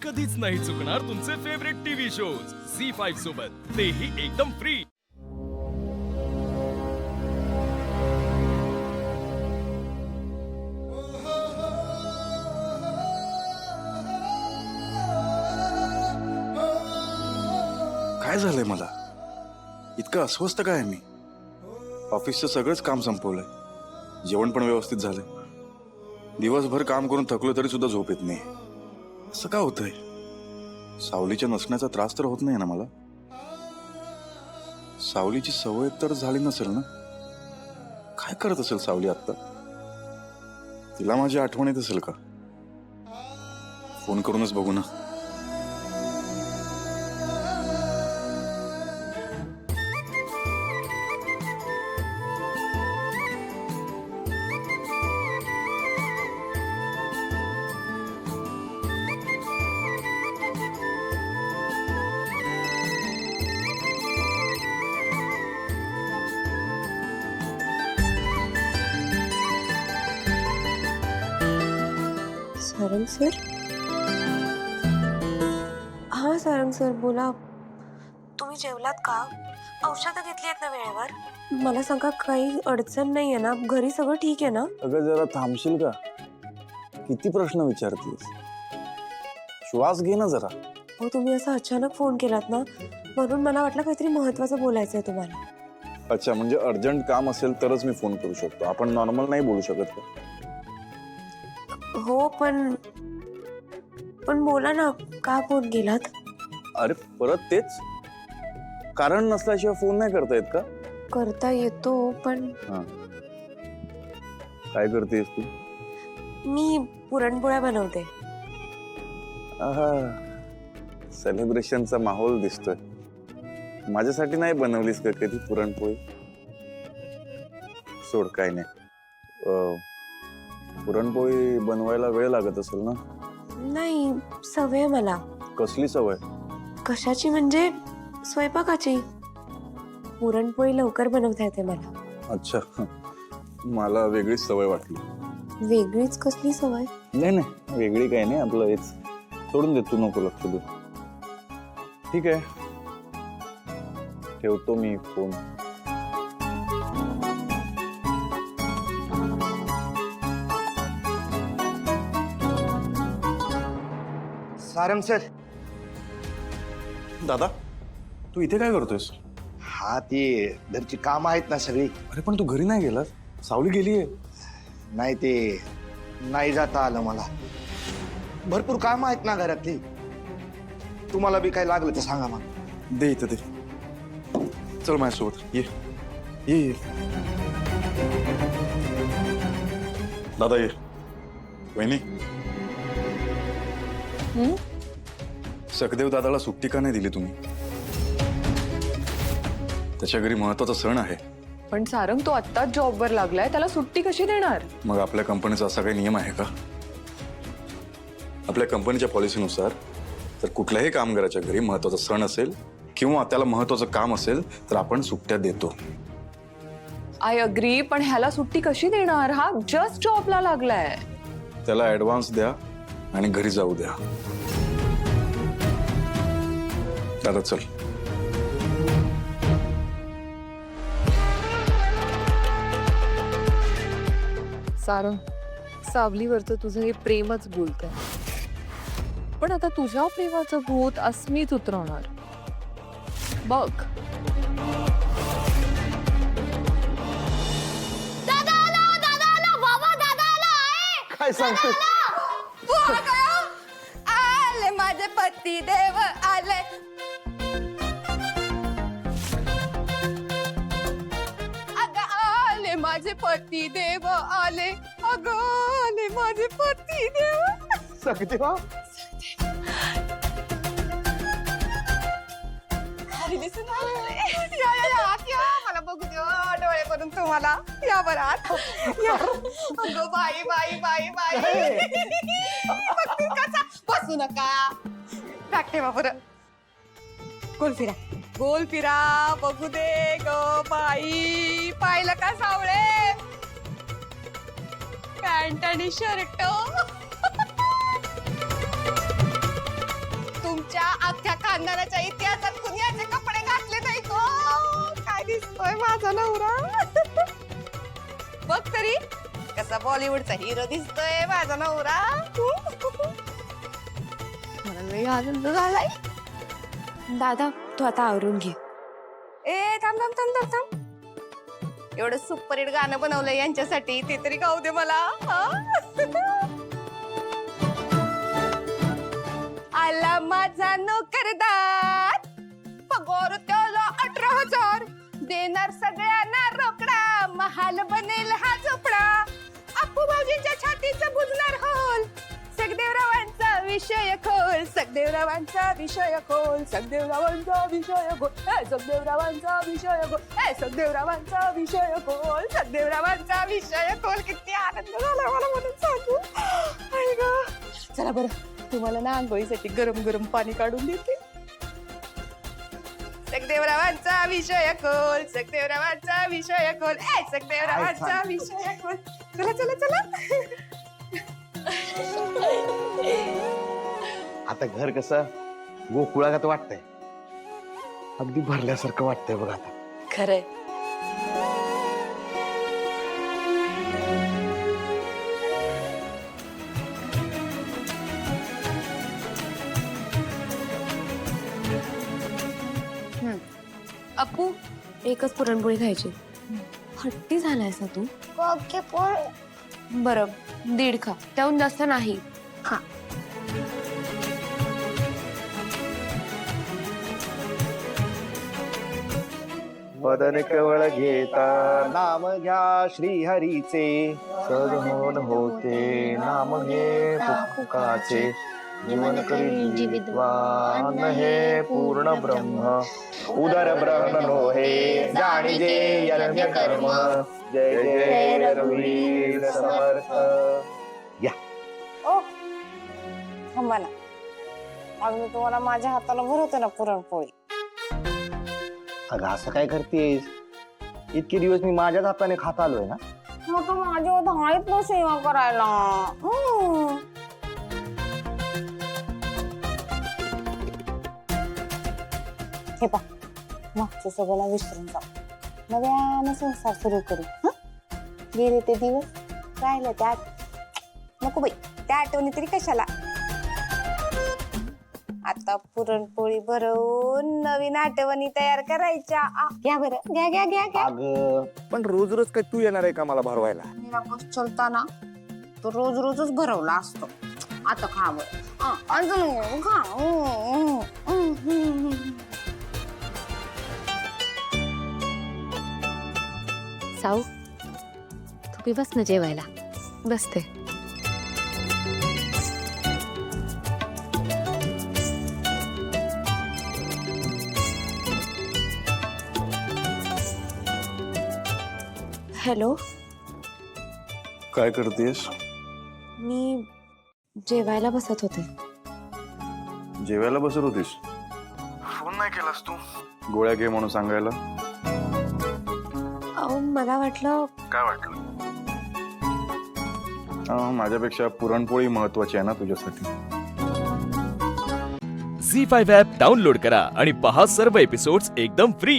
कधीच नाही चुकणार तुमचे फेवरेट टीव्ही शोज झी5 सोबत, तेही एकदम फ्री। काय झालंय मला? इतकं अस्वस्थ काय मी? ऑफिसचं सगळंच काम संपवलंय, जेवण पण व्यवस्थित झालंय, दिवसभर काम करून थकलो तरी सुद्धा झोप येत नाही। असं का होतंय? सावलीच्या नसण्याचा त्रास तर होत नाही ना मला? सावलीची सवय तर झाली नसेल ना? काय करत असेल सावली आता? तिला माझी आठवण येत असेल का? फोन करूनच बघू ना। सारंग सर? हा सारंग सर बोला। तुम्ही जेवलात का? औषधं घेतली आहेत ना वेळेवर? मला सांगा, काही अडचण नाही आहे ना? घरी सगळं ठीक आहे ना? अगं जरा थांबशील का? किती प्रश्न विचारतेस? श्वास घे ना जरा। हो, तुम्ही असा अचानक फोन केलात ना, म्हणून मला वाटलं काहीतरी महत्वाचं बोलायचं आहे तुम्हाला। अच्छा, म्हणजे अर्जंट काम असेल तरच मी फोन करू शकतो, आपण नॉर्मल नाही बोलू शकत का? हो, पण बोला ना, का फोन केलात? अरे परत तेच? कारण नसल्याशिवाय फोन नाही करता येत का? करता येतो, पण काय करतेस तू? मी पुरणपोळ्या बनवते। सेलिब्रेशनचा माहोल दिसतोय। माझ्यासाठी नाही बनवलीस का कधी पुरणपोळी? सोड, काय नाही। पुरणपोळी बनवायला वेळ लागत असेल ना? नाही, सवय मला। कसली सवय? कशाची म्हणजे? स्वयंपाकाची। पुरणपोळी लवकर बनवता येते मला। अच्छा, मला वेगळीच सवय वाटली। वेगळीच कसली सवय? नाही नाही, वेगळी काही नाही, आपलं हेच। सोडून दे, तू नको लक्ष देऊ। ठीक आहे, ठेवतो मी फोन। सारंग सर। दादा, तू इथे काय करतोयस? हा, ती घरची काम आहेत ना सगळी। अरे पण तू घरी नाही गेलास? सावली गेलीये। नाही, ते नाही जाता आलं मला। भरपूर काम आहेत ना घरातली। तुम्हाला बी काय लागलं तर सांगा मग। दे इथं दे। चल माझ्यासोबत, ये ये ये। दादा ये। वहिनी, सखदेव दादाला सुट्टी का नाही दिली तुम्ही? त्याच्या घरी महत्वाचा सण आहे। पण सारंग, तो आत्ताच जॉबवर लागलाय, त्याला सुट्टी कशी देणार? मग आपल्या कंपनीचा असा काही नियम आहे का? आपल्या कंपनीच्या पॉलिसीनुसार जर कुठल्याही कामगाराच्या घरी महत्वाचा सण असेल किंवा त्याला महत्वाचं काम असेल तर आपण सुट्ट्या देतो। आय अग्री, पण ह्याला सुट्टी कशी देणार? हा जस्ट जॉबला लागलाय। त्याला ऍडव्हान्स द्या आणि घरी जाऊ द्या। दादा चल। सारंग, सावलीवरचं तुझं हे प्रेमच बोलतंय, पण आता तुझ्या प्रेमाचं भूत अस्मित उतरवणार बघ। काय सांगतोय? आले माझे पती देव आले। अगं आले माझे पती देव आले। अगं आले माझे पती देव। सखदेवा, या, आत या, मला बघू द्या डोळे करून तुम्हाला। या बरं आत या। अगं बाई बाई बाई बाई, बघते कसा? बसू नका, बॅग ठेवा बरं। गोल फिरा, गोल फिरा, बघू दे ग बाई। पाहिलं का सावळे? पॅन्ट आणि शर्ट। खानदानाच्या इतिहासात कुणी कपडे घातले नाही को. काय दिसतोय माझा नवरा. बघ तरी कसा बॉलिवूडचा हिरो दिसतोय माझा नवरा. मला लई आनंद झालाय. दादा तू आता आवरून घे. ए थांब थांब थांब थांब थांब. एवढं सुपरहिट गाणं बनवलंय यांच्यासाठी, ते तरी गाऊ दे मला. आला माझा नोकरदार, पगार त्याला 18,000, देणार सगळ्यांना रोकडा, महाल बनेल हा झोपडा, अप्पू भाऊजींच्या छातीचं बुजणार होल, सगदेवरावांचा विषय खोल, सगदेवरावांचा विषय खोल, सगदेवरावांचा विषय खोल, सगदेवरावांचा विषय खोल, सगदेवरावांचा विषय खोल, सगदेवरावांचा विषय खोल. किती आनंद झाला मला म्हणून सांगू. आई गं. चला बरं, तुम्हाला ना आंघोळीसाठी गरम गरम पाणी काढून देते. सगदेवरावांचा विषय खोल, सगदेवरावांचा विषय खोल, सगदेवरावांचा विषय खोल. चला चला चला. आता घर कसं गोकुळागत वाटतंय, अगदी भरल्यासारखं वाटतंय बघ आता. खरंय. अप्पू एकच पुरणपोळी खायची. हट्टी झालायस ना तू. बरं 1.5 खा, त्याहून जास्त नाही. खा. वदन केवळ घेता नाम घ्या श्री हरीचे, सद्गुण होते नाम घे पुकाचे, जीवन करी जीवितवान हे पूर्ण ब्रह्म, उदर ब्रह्म हे जाणीजे यज्ञ कर्म. जय जय रघुवीर समर्थ. या ओ थांबा ना, आज मी तुम्हाला माझ्या हाताला भरवते ना पुरणपोळी. अगं असं काय करतेस, इतके दिवस मी माझ्याच हाताने खात आलोय ना. मग तो माझ्या धाळीत न सेवा करायला. हे पा, मागचं सगळं विसरून जा, नव्यानं संसार सुरू करू. गेले ते दिवस, राहिले त्या नको बाई, त्या आठवणी तरी कशाला. आता पुरणपोळी भरवून नवीन आठवणी तयार करायच्या. घ्या बरं, घ्या घ्या घ्या घ्या. अगं पण रोज रोज काय तू येणार आहे का मला भरवायला? मेरा बस चलता ना, तो रोज रोजच भरवला असतो. आता खा बरं, अजून खा. साऊ तुम्ही बस ना जेवायला. बसते. हॅलो. काय करतेस? मी जेवायला बसत होते. जेवायला बसत होतीस? फोन नाही केलास तू गोळ्या घे म्हणून सांगायला? अहो मला वाटलं. काय वाटलं? माझ्यापेक्षा पुरणपोळी महत्वाची आहे ना तुझ्यासाठी. झी 5 ॲप डाउनलोड करा आणि पहा सर्व एपिसोड्स एकदम फ्री.